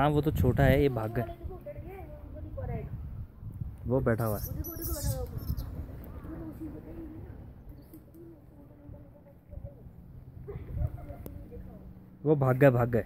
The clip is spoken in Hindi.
हाँ वो तो छोटा है, ये भाग गए। वो बैठा हुआ है। वो भाग गए भाग गए।